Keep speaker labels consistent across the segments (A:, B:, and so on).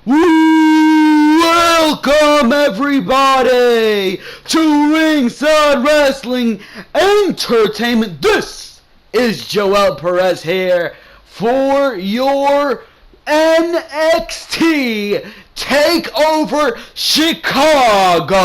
A: Welcome everybody to Ringside Wrestling Entertainment. This is Joel Perez here for your NXT Takeover Chicago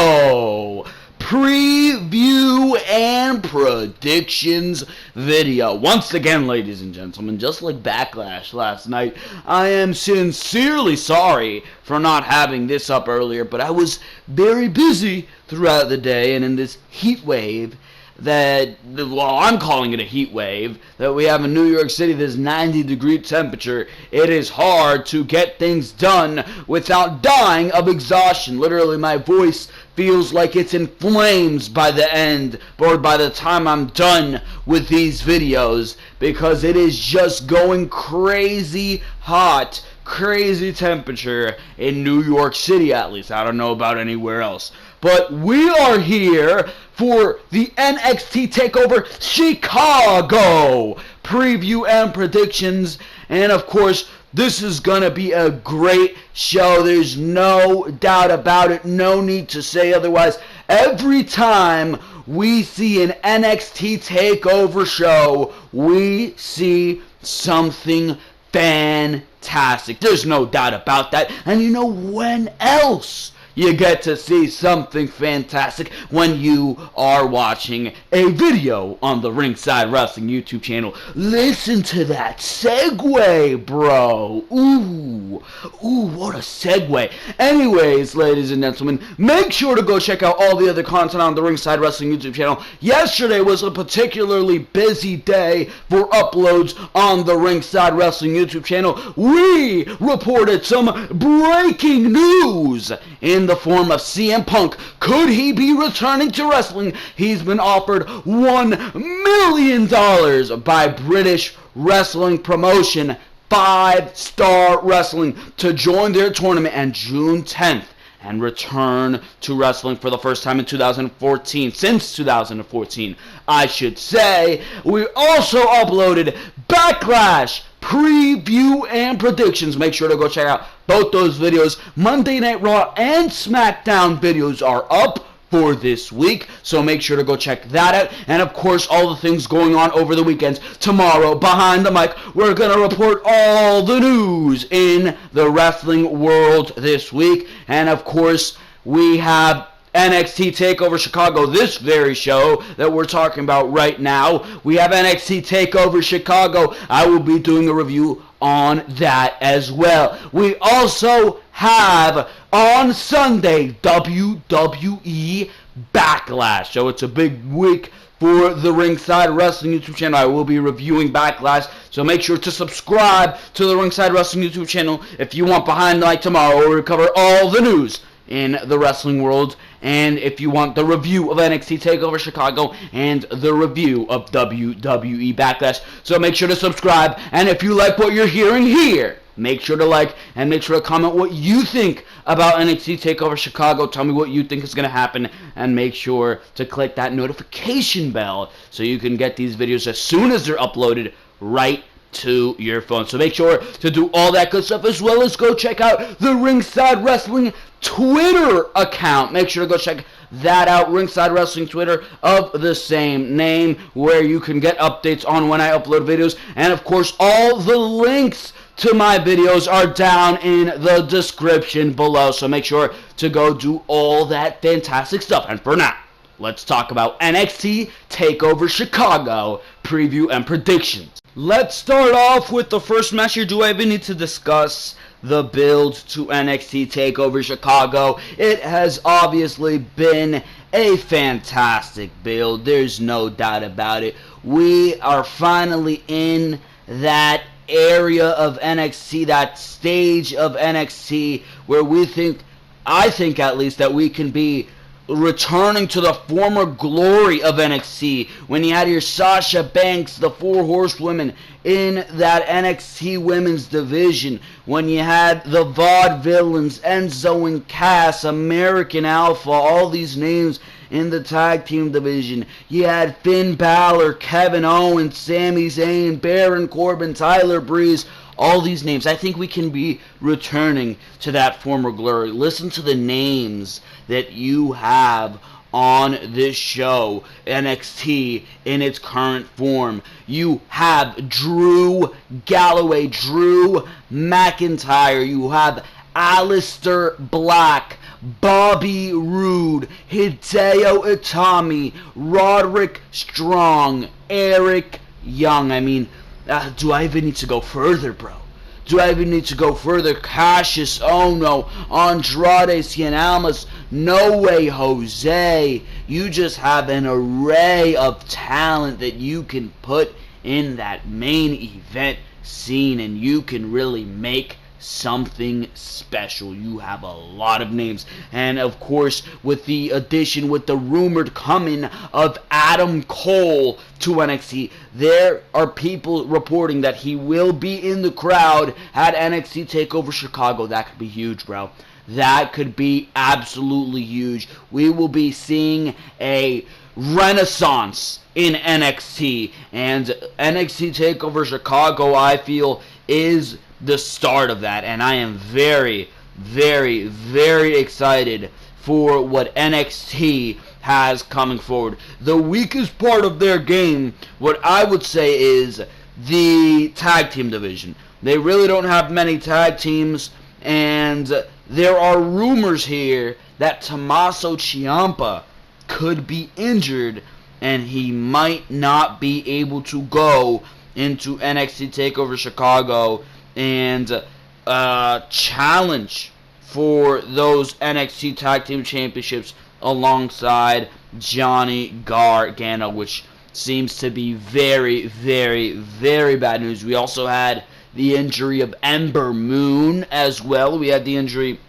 A: preview and predictions video. Once again, ladies and gentlemen, just like Backlash last night, I am sincerely sorry for not having this up earlier, but I was very busy throughout the day, and in this heat wave that, well, I'm calling it a heat wave, that we have in New York City, this 90-degree temperature, it is hard to get things done without dying of exhaustion. Literally, my voice feels like it's in flames by the end, or by the time I'm done with these videos, because it is just going crazy hot, crazy temperature in New York City, at least. I don't know about anywhere else. But we are here for the NXT Takeover Chicago preview and predictions. And of course, this is going to be a great show. There's no doubt about it. No need to say otherwise. Every time we see an NXT Takeover show, we see something fantastic. There's no doubt about that. And you know when else you get to see something fantastic? When you are watching a video on the Ringside Wrestling YouTube channel. Listen to that segue, bro. Ooh, what a segue. Anyways, ladies and gentlemen, make sure to go check out all the other content on the Ringside Wrestling YouTube channel. Yesterday was a particularly busy day for uploads on the Ringside Wrestling YouTube channel. We reported some breaking news in the form of CM Punk. Could he be returning to wrestling? He's been offered $1 million by British wrestling promotion 5 Star Wrestling to join their tournament on June 10th and return to wrestling for the first time in 2014, since 2014, I should say. We also uploaded Backlash preview and predictions. Make sure to go check out both those videos. Monday Night Raw and Smackdown videos are up for this week, so make sure to go check that out. And of course, all the things going on over the weekends. Tomorrow, behind the mic, we're going to report all the news in the wrestling world this week. And of course, we have NXT Takeover Chicago, this very show that we're talking about right now. We have NXT Takeover Chicago. I will be doing a review on that as well. We also have on Sunday WWE Backlash. So it's a big week for the Ringside Wrestling YouTube channel. I will be reviewing Backlash, so make sure to subscribe to the Ringside Wrestling YouTube channel if you want Behind the Mic tomorrow, where we cover all the news in the wrestling world, and if you want the review of NXT TakeOver Chicago and the review of WWE Backlash. So make sure to subscribe, and if you like what you're hearing here, make sure to like and make sure to comment what you think about NXT TakeOver Chicago. Tell me what you think is going to happen, and make sure to click that notification bell so you can get these videos as soon as they're uploaded right to your phone. So make sure to do all that good stuff, as well as go check out the Ringside Wrestling Twitter account. Make sure to go check that out, Ringside Wrestling Twitter of the same name, where you can get updates on when I upload videos. And of course, all the links to my videos are down in the description below, so make sure to go do all that fantastic stuff. And for now, let's talk about NXT TakeOver Chicago preview and predictions. Let's start off with the first match here. Do I even need to discuss the build to NXT TakeOver Chicago? It has obviously been a fantastic build. There's no doubt about it. We are finally in that area of NXT, that stage of NXT where I think at least, that we can be returning to the former glory of NXT, when you had your Sasha Banks, the 4 Horsewomen in that NXT women's division, when you had the Vaudevillains, Enzo and Cass, American Alpha, all these names in the tag team division. You had Finn Balor, Kevin Owens, Sami Zayn, Baron Corbin, Tyler Breeze. All these names, I think we can be returning to that former glory. Listen to the names that you have on this show, NXT in its current form. You have Drew Galloway, Drew McIntyre, you have Aleister Black, Bobby Roode, Hideo Itami, Roderick Strong, Eric Young. I mean, do I even need to go further, bro? Do I even need to go further? Cassius Ohno, Andrade Cien Almas, No Way Jose. You just have an array of talent that you can put in that main event scene, and you can really make something special. You have a lot of names, and of course with the addition, with the rumored coming of Adam Cole to NXT, there are people reporting that he will be in the crowd at NXT Takeover Chicago. That could be huge, bro. That could be absolutely huge. We will be seeing a renaissance in NXT, and NXT Takeover Chicago, I feel, is the start of that, and I am very, very, very excited for what NXT has coming forward. The weakest part of their game, what I would say, is the tag team division. They really don't have many tag teams, and there are rumors here that Tommaso Ciampa could be injured, and he might not be able to go into NXT TakeOver Chicago and challenge for those NXT Tag Team Championships alongside Johnny Gargano, which seems to be very, very, very bad news. We also had the injury of Ember Moon as well. We had the injury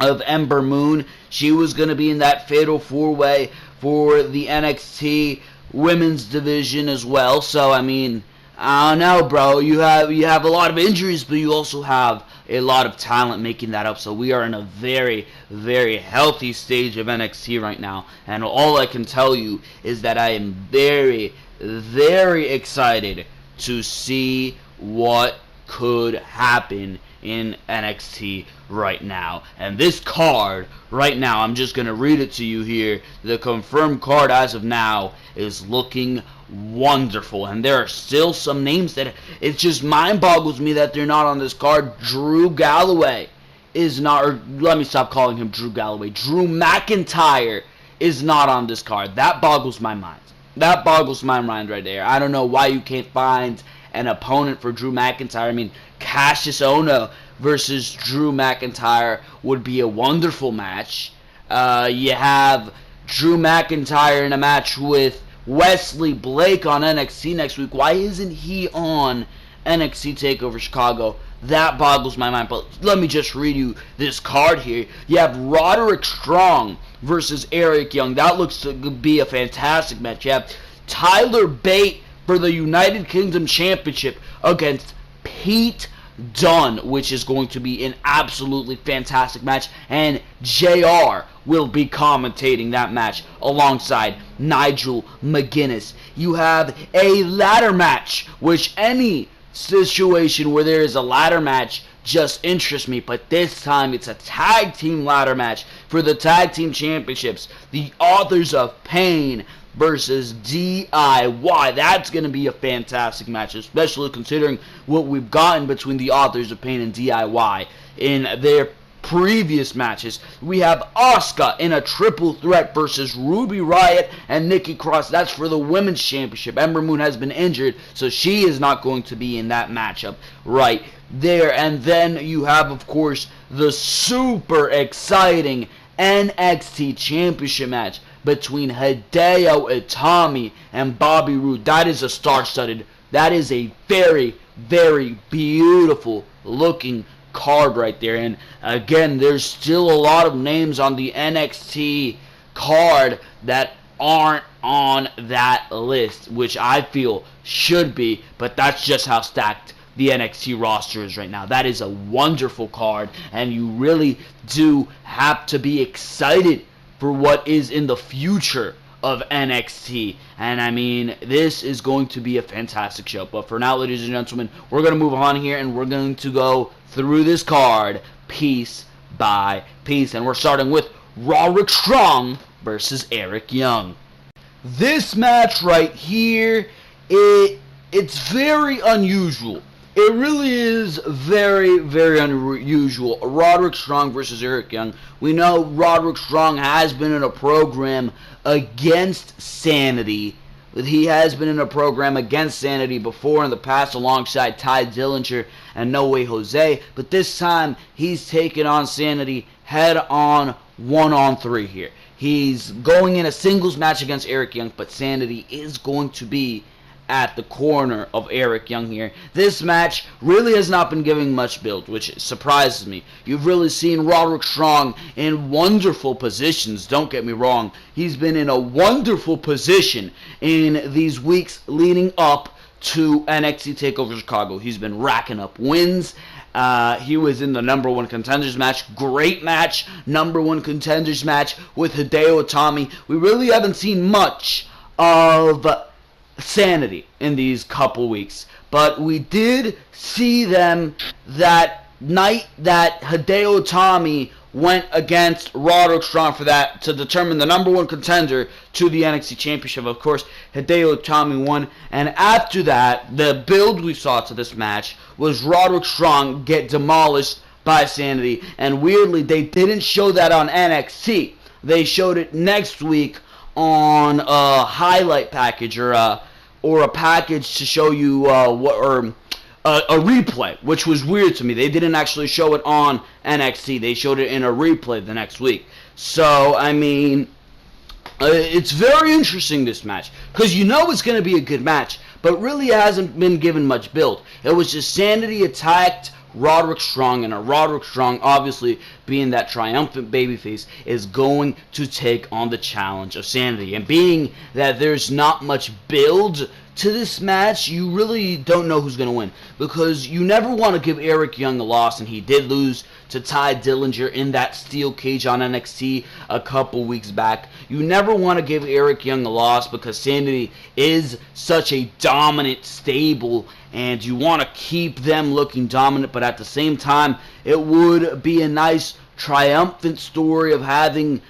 A: of Ember Moon. She was going to be in that fatal four-way for the NXT women's division as well. So, I mean, I don't know, bro. You have a lot of injuries, but you also have a lot of talent making that up. So we are in a very, very healthy stage of NXT right now. And all I can tell you is that I am very, very excited to see what could happen in NXT right now. And this card right now, I'm just going to read it to you here. The confirmed card as of now is looking wonderful, and there are still some names that it just mind boggles me that they're not on this card. Drew Galloway is not, or let me stop calling him Drew Galloway. Drew McIntyre is not on this card. That boggles my mind. That boggles my mind right there. I don't know why you can't find an opponent for Drew McIntyre. I mean, Cassius Ohno versus Drew McIntyre would be a wonderful match. You have Drew McIntyre in a match with Wesley Blake on NXT next week. Why isn't he on NXT TakeOver Chicago? That boggles my mind. But let me just read you this card here. You have Roderick Strong versus Eric Young. That looks to be a fantastic match. You have Tyler Bate for the United Kingdom Championship against Pete Dunne, which is going to be an absolutely fantastic match, and JR will be commentating that match alongside Nigel McGuinness. You have a ladder match, which any situation where there is a ladder match just interests me, but this time it's a tag team ladder match for the tag team championships. The Authors of Pain versus DIY. That's going to be a fantastic match, especially considering what we've gotten between the Authors of Pain and DIY in their previous matches. We have Asuka in a triple threat versus Ruby Riott and Nikki Cross. That's for the women's championship. Ember Moon has been injured, so she is not going to be in that matchup right there. And then you have, of course, the super exciting NXT Championship match between Hideo Itami and Bobby Roode. That is a star-studded. That is a very, very beautiful looking card right there. And again, there's still a lot of names on the NXT card that aren't on that list, which I feel should be, but that's just how stacked the NXT roster is right now. That is a wonderful card, and you really do have to be excited for what is in the future of NXT. And I mean, this is going to be a fantastic show. But for now, ladies and gentlemen, we're going to move on here and we're going to go through this card piece by piece. And we're starting with Roderick Strong versus Eric Young. This match right here, it's very unusual. It really is very, very unusual. Roderick Strong versus Eric Young. We know Roderick Strong has been in a program against Sanity. He has been in a program against Sanity before in the past alongside Ty Dillinger and No Way Jose. But this time, he's taking on Sanity head-on, 1-on-3 here. He's going in a singles match against Eric Young, but Sanity is going to be at the corner of Eric Young here. This match really has not been giving much build, which surprises me. You've really seen Roderick Strong in wonderful positions, don't get me wrong. He's been in a wonderful position in these weeks leading up to NXT Takeover Chicago. He's been racking up wins. He was in the number one contenders match. Great match. Number one contenders match with Hideo Itami. We really haven't seen much of Sanity in these couple weeks, but we did see them that night that Hideo Itami went against Roderick Strong for that to determine the number one contender to the NXT Championship. Of course, Hideo Itami won, and after that, the build we saw to this match was Roderick Strong get demolished by Sanity, and weirdly, they didn't show that on NXT. They showed it next week on a highlight package or a package to show you a replay, which was weird to me. They didn't actually show it on NXT. They showed it in a replay the next week. So, I mean, it's very interesting, this match, because you know it's going to be a good match, but really hasn't been given much build. It was just Sanity attacked Roderick Strong, and Roderick Strong, obviously being that triumphant babyface, is going to take on the challenge of Sanity. And being that there's not much build to this match, you really don't know who's going to win, because you never want to give Eric Young a loss, and he did lose to Ty Dillinger in that steel cage on NXT a couple weeks back. You never want to give Eric Young a loss because Sanity is such a dominant stable, and you want to keep them looking dominant, but at the same time, it would be a nice triumphant story of having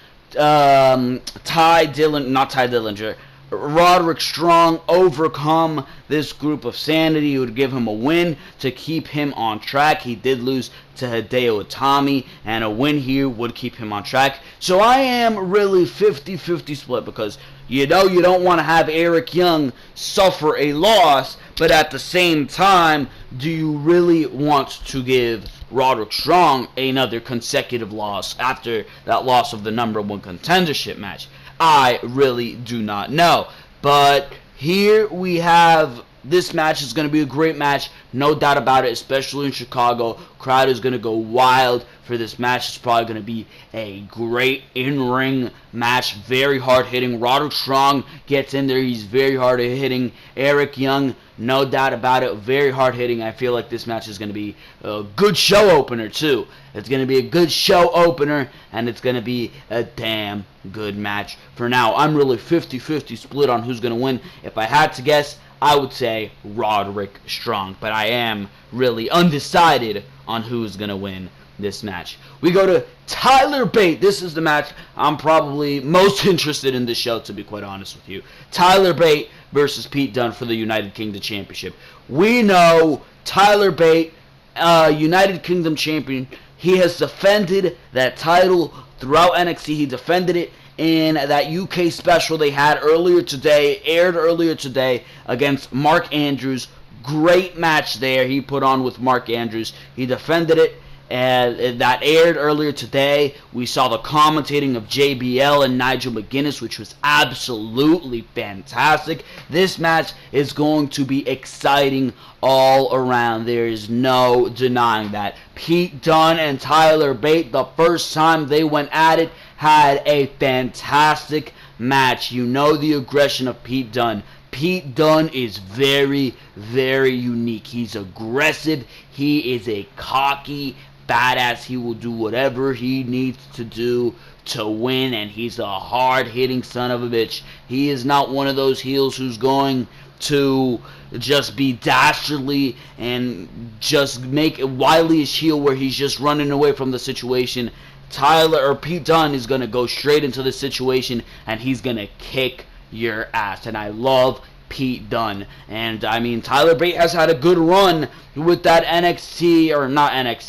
A: Roderick Strong overcome this group of Sanity. It would give him a win to keep him on track. He did lose to Hideo Itami, and a win here would keep him on track. So I am really 50-50 split, because you know you don't want to have Eric Young suffer a loss, but at the same time, do you really want to give Roderick Strong another consecutive loss after that loss of the number one contendership match? I really do not know. But here we have, this match is going to be a great match, no doubt about it, especially in Chicago. Crowd is going to go wild for this match. It's probably going to be a great in-ring match, very hard-hitting. Roderick Strong gets in there, he's very hard-hitting. Eric Young, no doubt about it, very hard-hitting. I feel like this match is going to be a good show opener, too. It's going to be a good show opener, and it's going to be a damn good match. For now, I'm really 50-50 split on who's going to win. If I had to guess, I would say Roderick Strong, but I am really undecided on who's going to win this match. We go to Tyler Bate. This is the match I'm probably most interested in this show, to be quite honest with you. Tyler Bate versus Pete Dunne for the United Kingdom Championship. We know Tyler Bate, United Kingdom Champion. He has defended that title throughout NXT. He defended it in that UK special they had earlier today, aired earlier today, against Mark Andrews. Great match there he put on with Mark Andrews. He defended it, and that aired earlier today. We saw the commentating of JBL and Nigel McGuinness, which was absolutely fantastic. This match is going to be exciting all around. There is no denying that. Pete Dunne and Tyler Bate, the first time they went at it, had a fantastic match. You know the aggression of Pete Dunne. Pete Dunne is very, very unique. He's aggressive. He is a cocky, badass. He will do whatever he needs to do to win, and he's a hard-hitting son of a bitch. He is not one of those heels who's going to just be dastardly and just make a wily-ish heel where he's just running away from the situation. Pete Dunne is going to go straight into the situation, and he's going to kick your ass. And I love Pete Dunne. And I mean, Tyler Bate has had a good run with that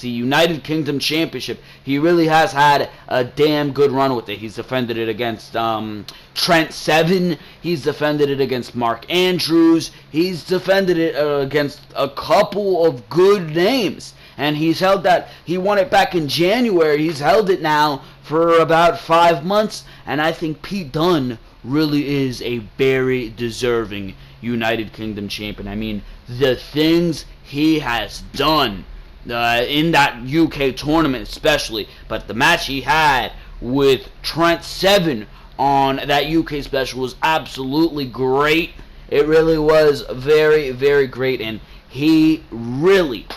A: United Kingdom Championship. He really has had a damn good run with it. He's defended it against Trent Seven. He's defended it against Mark Andrews. He's defended it against a couple of good names. And he's held that. He won it back in January. He's held it now for about 5 months. And I think Pete Dunne really is a very deserving United Kingdom champion. I mean, the things he has done in that UK tournament especially, but the match he had with Trent Seven on that UK special was absolutely great. It really was very, very great, and he really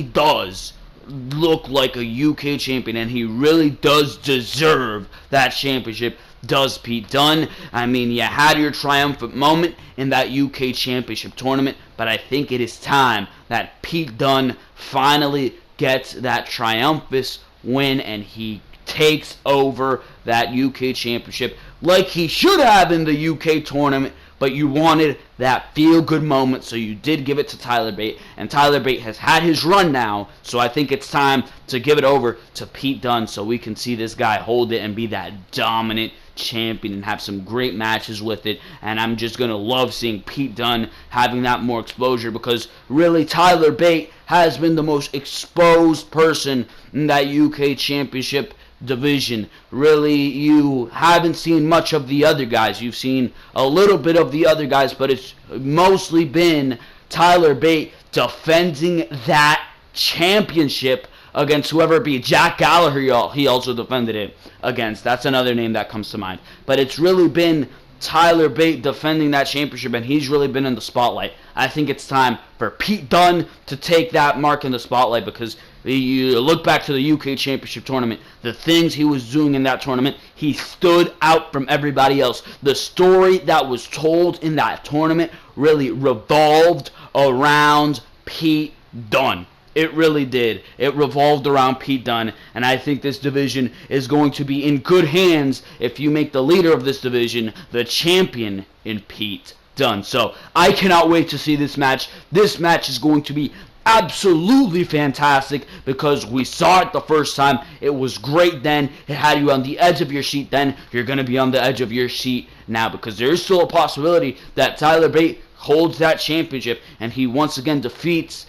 A: does look like a UK champion, and he really does deserve that championship. Does Pete Dunne. I mean, you had your triumphant moment in that UK Championship tournament, but I think it is time that Pete Dunne finally gets that triumphant win and he takes over that UK Championship like he should have in the UK tournament, but you wanted that feel-good moment, so you did give it to Tyler Bate, and Tyler Bate has had his run now, so I think it's time to give it over to Pete Dunne so we can see this guy hold it and be that dominant champion and have some great matches with it. And I'm just going to love seeing Pete Dunne having that more exposure, because really Tyler Bate has been the most exposed person in that UK Championship division. Really, you haven't seen much of the other guys. You've seen a little bit of the other guys, but it's mostly been Tyler Bate defending that championship against whoever it be. Jack Gallagher, he also defended it against. That's another name that comes to mind. But it's really been Tyler Bate defending that championship, and he's really been in the spotlight. I think it's time for Pete Dunne to take that mark in the spotlight, because you look back to the UK Championship tournament, the things he was doing in that tournament, he stood out from everybody else. The story that was told in that tournament really revolved around Pete Dunne. It really did. It revolved around Pete Dunne, and I think this division is going to be in good hands if you make the leader of this division the champion in Pete Dunne. So I cannot wait to see this match. This match is going to be absolutely fantastic, because we saw it the first time. It was great then. It had you on the edge of your seat then. You're going to be on the edge of your seat now, because there is still a possibility that Tyler Bate holds that championship and he once again defeats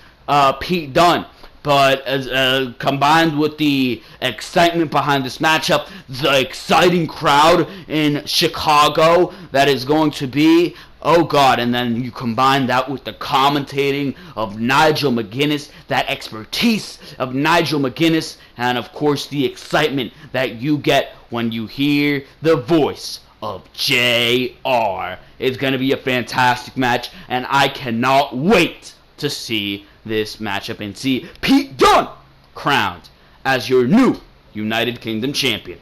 A: Pete Dunne. But as combined with the excitement behind this matchup, the exciting crowd in Chicago that is going to be, oh God, and then you combine that with the commentating of Nigel McGuinness, that expertise of Nigel McGuinness, and of course the excitement that you get when you hear the voice of JR. It's going to be a fantastic match, and I cannot wait to see this matchup and see Pete Dunne crowned as your new United Kingdom champion.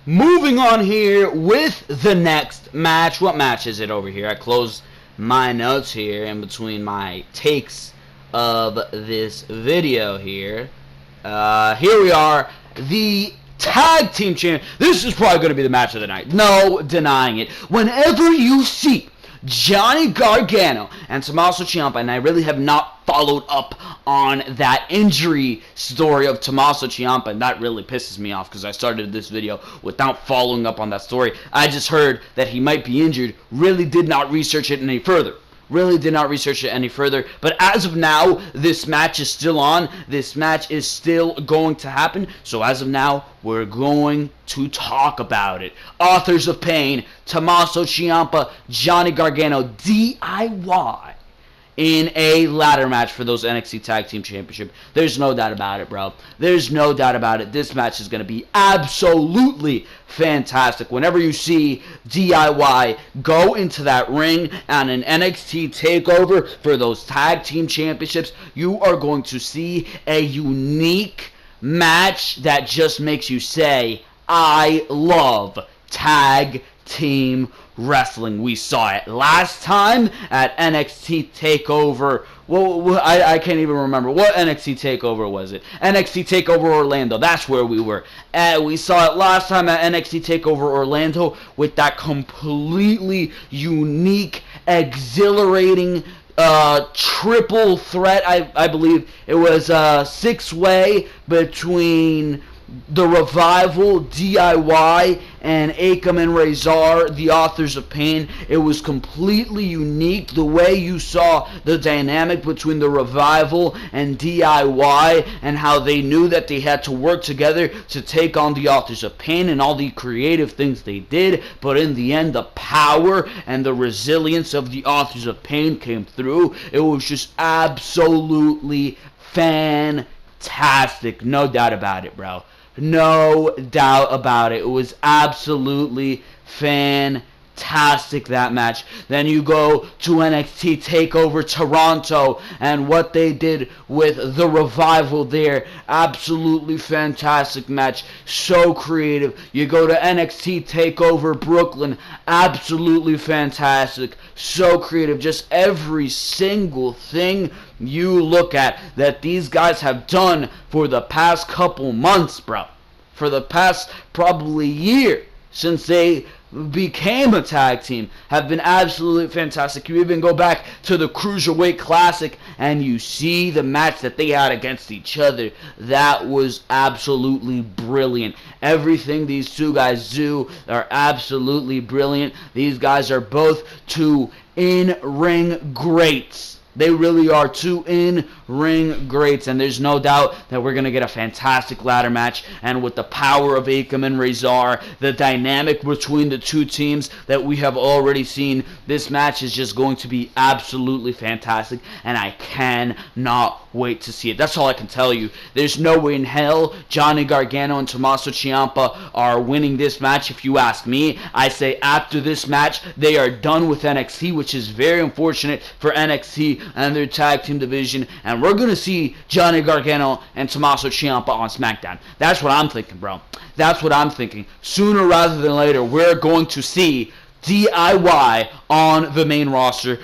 A: Moving on here with the next match. What match is it over here? I closed my notes here in between my takes of this video here. Here we are, the Tag Team Champion. This is probably going to be the match of the night. No denying it. Whenever you see Johnny Gargano and Tommaso Ciampa, and I really have not followed up on that injury story of Tommaso Ciampa, and that really pisses me off because I started this video without following up on that story. I just heard that he might be injured, really did not research it any further. But as of now, this match is still on. This match is still going to happen. So as of now, we're going to talk about it. Authors of Pain, Tommaso Ciampa, Johnny Gargano, DIY in a ladder match for those NXT Tag Team Championship. There's no doubt about it, bro. There's no doubt about it. This match is going to be absolutely fantastic. Whenever you see DIY go into that ring on an NXT Takeover for those Tag Team Championships, you are going to see a unique match that just makes you say, I love tag team wrestling. We saw it last time at NXT Takeover. Well, I can't even remember. What NXT Takeover was it? NXT Takeover Orlando. That's where we were. We saw it last time at NXT Takeover Orlando with that completely unique, exhilarating triple threat. I believe it was a six-way between the Revival, DIY, and Akam and Razor, the Authors of Pain. It was completely unique the way you saw the dynamic between the Revival and DIY and how they knew that they had to work together to take on the Authors of Pain and all the creative things they did. But in the end, the power and the resilience of the Authors of Pain came through. It was just absolutely fantastic. No doubt about it, bro. No doubt about it. It was absolutely fantastic, that match. Then you go to NXT TakeOver Toronto and what they did with the Revival there. Absolutely fantastic match. So creative. You go to NXT TakeOver Brooklyn. Absolutely fantastic. So creative. Just every single thing you look at that these guys have done for the past couple months, bro. For the past probably year since they became a tag team have been absolutely fantastic. You even go back to the Cruiserweight Classic and you see the match that they had against each other. That was absolutely brilliant. Everything these two guys do are absolutely brilliant. These guys are both two in-ring greats. They really are two in-ring greats, and there's no doubt that we're going to get a fantastic ladder match. And with the power of Akam and Razor, the dynamic between the two teams that we have already seen, this match is just going to be absolutely fantastic, and I cannot wait to see it. That's all I can tell you. There's no way in hell Johnny Gargano and Tommaso Ciampa are winning this match, if you ask me. I say after this match, they are done with NXT, which is very unfortunate for NXT and their tag team division, and we're going to see Johnny Gargano and Tommaso Ciampa on Smackdown. That's what I'm thinking, bro. That's what I'm thinking. Sooner rather than later, we're going to see DIY on the main roster,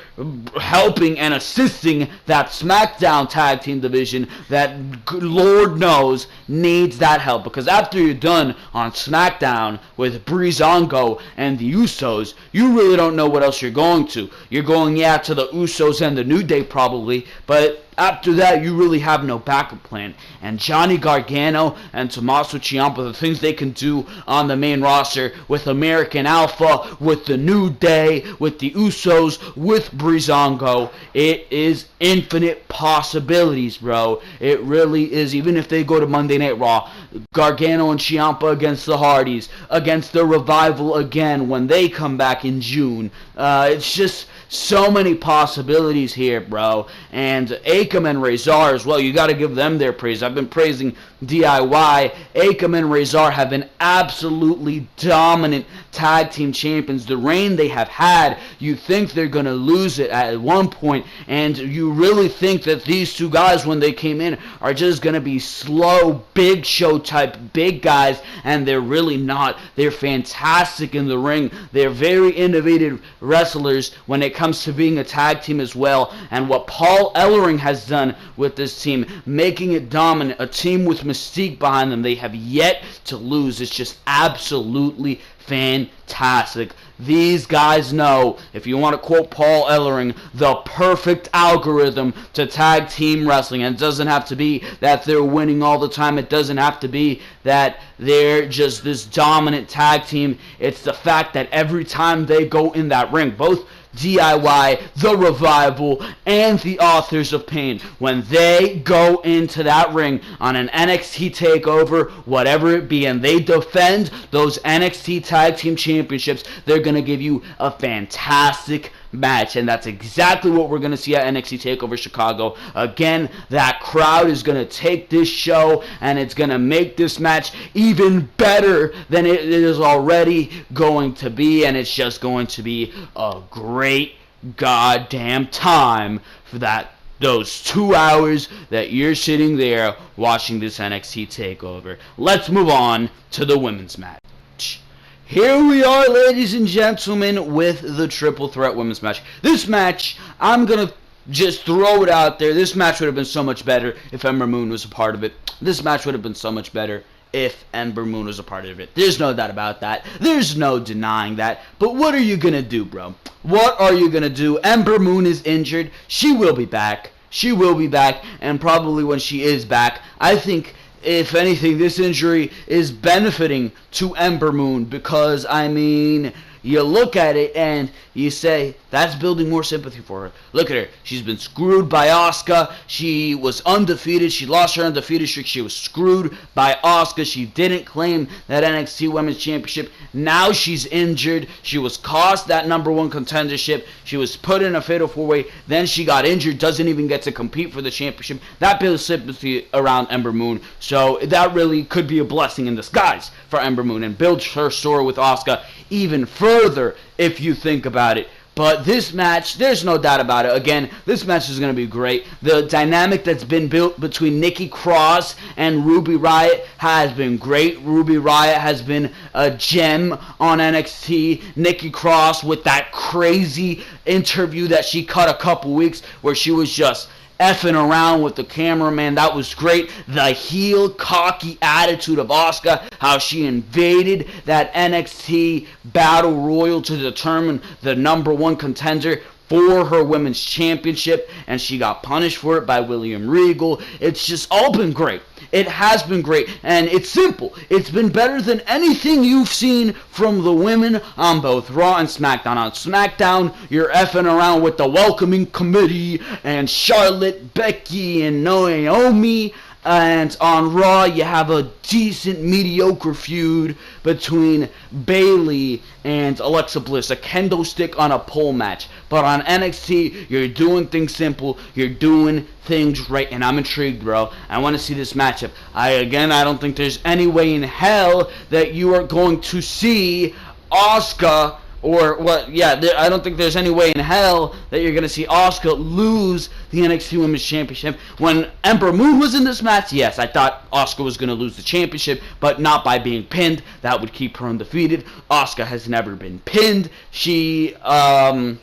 A: helping and assisting that SmackDown tag team division that Lord knows needs that help. Because after you're done on SmackDown with Breezango and the Usos, you really don't know what else you're going to. You're going, to the Usos and the New Day probably, but after that, you really have no backup plan. And Johnny Gargano and Tommaso Ciampa, the things they can do on the main roster with American Alpha, with the New Day, with the Usos, with Breezango, it is infinite possibilities, bro. It really is. Even if they go to Monday Night Raw, Gargano and Ciampa against the Hardys, against the Revival again when they come back in June. It's just so many possibilities here, bro. And Akam and Razor as well. You got to give them their praise. I've been praising DIY. Akam and Razor have been absolutely dominant tag team champions. The reign they have had, you think they're going to lose it at one point, and you really think that these two guys, when they came in, are just going to be slow, big show type big guys, and they're really not. They're fantastic in the ring. They're very innovative wrestlers when it comes to being a tag team as well. And what Paul Ellering has done with this team, making it dominant, a team with mystique behind them, they have yet to lose. It's just absolutely fantastic. These guys know, if you want to quote Paul Ellering, the perfect algorithm to tag team wrestling. And it doesn't have to be that they're winning all the time. It doesn't have to be that they're just this dominant tag team. It's the fact that every time they go in that ring, both DIY, the Revival, and the Authors of Pain, when they go into that ring on an NXT TakeOver, whatever it be, and they defend those NXT Tag Team Championships, they're going to give you a fantastic match, and that's exactly what we're going to see at NXT TakeOver Chicago. Again, that crowd is going to take this show, and it's going to make this match even better than it is already going to be, and it's just going to be a great goddamn time for that those 2 hours that you're sitting there watching this NXT Takeover. Let's move on to the women's match. Here we are, ladies and gentlemen, with the triple threat women's match. This match, I'm going to just throw it out there. This match would have been so much better if Ember Moon was a part of it. This match would have been so much better if Ember Moon was a part of it. There's no doubt about that. There's no denying that. But what are you going to do, bro? What are you going to do? Ember Moon is injured. She will be back. She will be back. And probably when she is back, I think, if anything, this injury is benefiting to Ember Moon. Because, I mean, you look at it and you say, that's building more sympathy for her. Look at her. She's been screwed by Asuka. She was undefeated. She lost her undefeated streak. She was screwed by Asuka. She didn't claim that NXT Women's Championship. Now she's injured. She was cost that #1 contendership. She was put in a fatal 4-way. Then she got injured. Doesn't even get to compete for the championship. That builds sympathy around Ember Moon. So that really could be a blessing in disguise for Ember Moon and builds her story with Asuka even further if you think about it. But this match, there's no doubt about it. Again, this match is going to be great. The dynamic that's been built between Nikki Cross and Ruby Riott has been great. Ruby Riott has been a gem on NXT. Nikki Cross with that crazy interview that she cut a couple weeks where she was just effing around with the cameraman. That was great. The heel, cocky attitude of Asuka, how she invaded that NXT Battle Royal to determine the #1 contender for her women's championship, and she got punished for it by William Regal. It's just all been great. It has been great, and it's simple. It's been better than anything you've seen from the women on both Raw and SmackDown. On SmackDown, you're effing around with the welcoming committee and Charlotte, Becky, and Naomi. And on Raw, you have a decent, mediocre feud between Bayley and Alexa Bliss, a kendo stick on a pole match. But on NXT, you're doing things simple, you're doing things right, and I'm intrigued, bro. I want to see this matchup. I don't think there's any way in hell that you are going to see Asuka I don't think there's any way in hell that you're going to see Asuka lose the NXT Women's Championship. When Ember Moon was in this match, yes, I thought Asuka was going to lose the championship, but not by being pinned. That would keep her undefeated. Asuka has never been pinned. Ember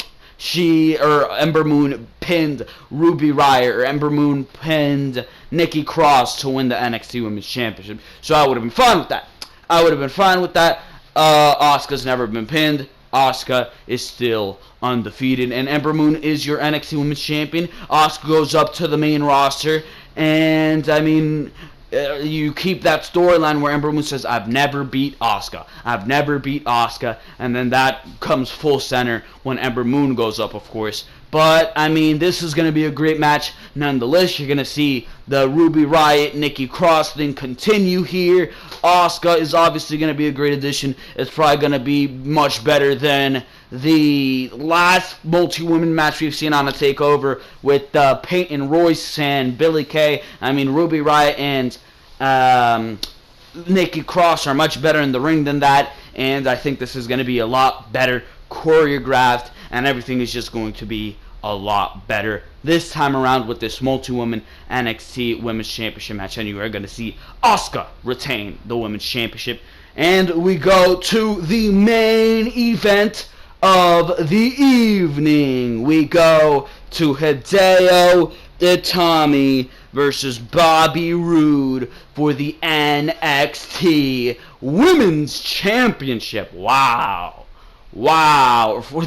A: Moon pinned Ruby Riott, or Ember Moon pinned Nikki Cross to win the NXT Women's Championship. So I would have been fine with that. Asuka's never been pinned. Asuka is still undefeated, and Ember Moon is your NXT Women's Champion. Asuka goes up to the main roster, and I mean, you keep that storyline where Ember Moon says, I've never beat Asuka, and then that comes full center when Ember Moon goes up, of course. But, I mean, this is going to be a great match nonetheless. You're going to see the Ruby Riott, Nikki Cross thing continue here. Asuka is obviously going to be a great addition. It's probably going to be much better than the last multi-woman match we've seen on the TakeOver with Peyton Royce and Billie Kay. I mean, Ruby Riott and Nikki Cross are much better in the ring than that. And I think this is going to be a lot better choreographed, and everything is just going to be a lot better this time around with this multi-woman NXT Women's Championship match. And you are going to see Asuka retain the Women's Championship. And we go to the main event of the evening. We go to Hideo Itami versus Bobby Roode for the NXT Women's Championship. Wow.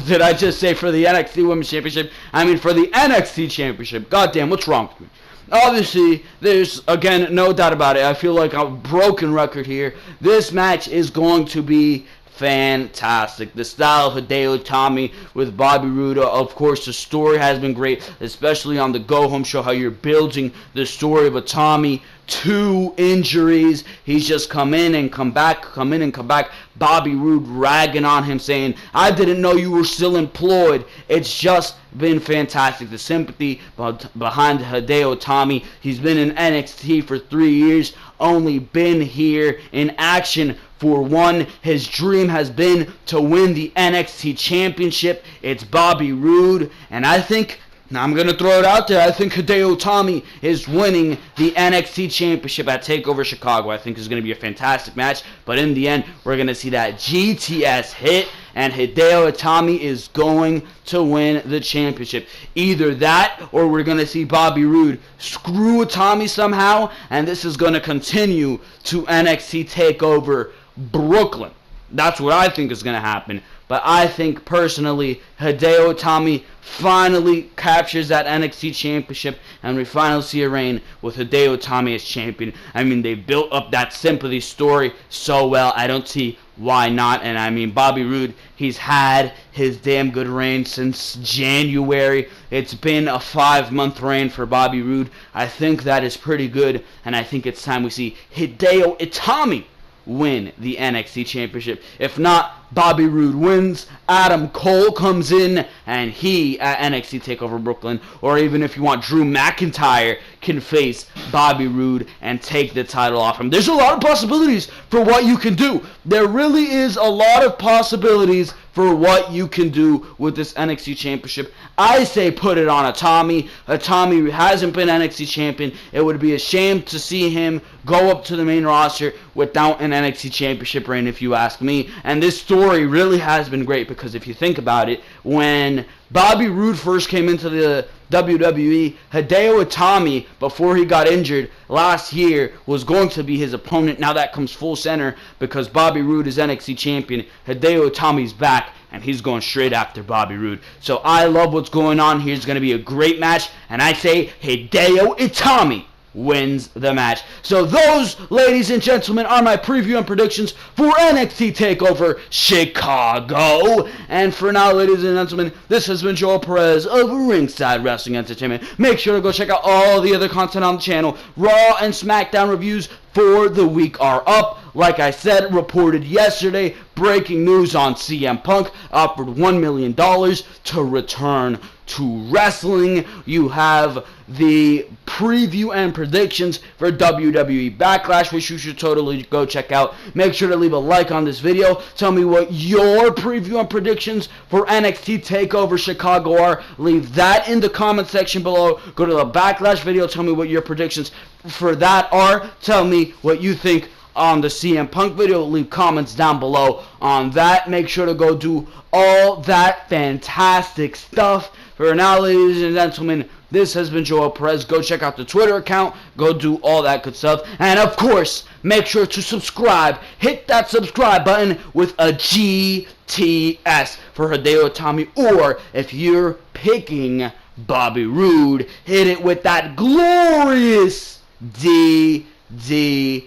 A: Did I just say for the NXT Women's Championship? I mean for the NXT Championship. Goddamn, what's wrong with me? Obviously, there's, again, no doubt about it. I feel like I'm a broken record here. This match is going to be fantastic. The style of Hideo Itami with Bobby Roode, of course, the story has been great, especially on the Go Home show, how you're building the story of Itami. 2 injuries. He's just come in and come back. Bobby Roode ragging on him, saying, I didn't know you were still employed. It's just been fantastic. The sympathy behind Hideo Itami. He's been in NXT for 3 years, only been here in action for 1. His dream has been to win the NXT Championship. It's Bobby Roode, and I think Now I'm going to throw it out there. I think Hideo Itami is winning the NXT Championship at TakeOver Chicago. I think it's going to be a fantastic match. But in the end, we're going to see that GTS hit, and Hideo Itami is going to win the championship. Either that, or we're going to see Bobby Roode screw Itami somehow, and this is going to continue to NXT TakeOver Brooklyn. That's what I think is going to happen. But I think, personally, Hideo Itami finally captures that NXT Championship, and we finally see a reign with Hideo Itami as champion. I mean, they built up that sympathy story so well. I don't see why not. And I mean, Bobby Roode, he's had his damn good reign since January. It's been a 5-month reign for Bobby Roode. I think that is pretty good, and I think it's time we see Hideo Itami win the NXT Championship. If not, Bobby Roode wins, Adam Cole comes in, and he at NXT TakeOver Brooklyn, or even if you want, Drew McIntyre can face Bobby Roode and take the title off him. There's a lot of possibilities for what you can do. There really is a lot of possibilities for what you can do with this NXT Championship. I say put it on Itami. Itami hasn't been NXT Champion. It would be a shame to see him go up to the main roster without an NXT Championship reign, if you ask me. And this story really has been great, because if you think about it, when Bobby Roode first came into the WWE, Hideo Itami, before he got injured last year, was going to be his opponent. Now that comes full center because Bobby Roode is NXT Champion. Hideo Itami's back, and he's going straight after Bobby Roode. So I love what's going on here. It's going to be a great match, and I say Hideo Itami wins the match. So those, ladies and gentlemen, are my preview and predictions for NXT TakeOver Chicago. And for now, ladies and gentlemen, this has been Joel Perez of Ringside Wrestling Entertainment. Make sure to go check out all the other content on the channel. Raw and Smackdown reviews for the week are up. Like I said, reported yesterday, breaking news on CM Punk offered $1 million to return to wrestling. You have the preview and predictions for WWE Backlash, which you should totally go check out. Make sure to leave a like on this video. Tell me what your preview and predictions for NXT TakeOver Chicago are. Leave that in the comment section below. Go to the Backlash video. Tell me what your predictions for that are. Tell me what you think on the CM Punk video. Leave comments down below on that. Make sure to go do all that fantastic stuff. For now, ladies and gentlemen, this has been Joel Perez. Go check out the Twitter account. Go do all that good stuff. And of course, make sure to subscribe. Hit that subscribe button with a GTS for Hideo Itami. Or if you're picking Bobby Roode, hit it with that glorious DDT.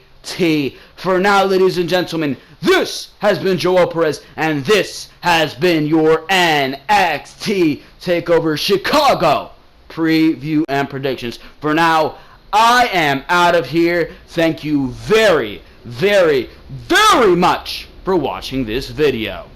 A: For now, ladies and gentlemen, this has been Joel Perez, and this has been your NXT TakeOver Chicago preview and predictions. For now, I am out of here. Thank you very, very, very much for watching this video.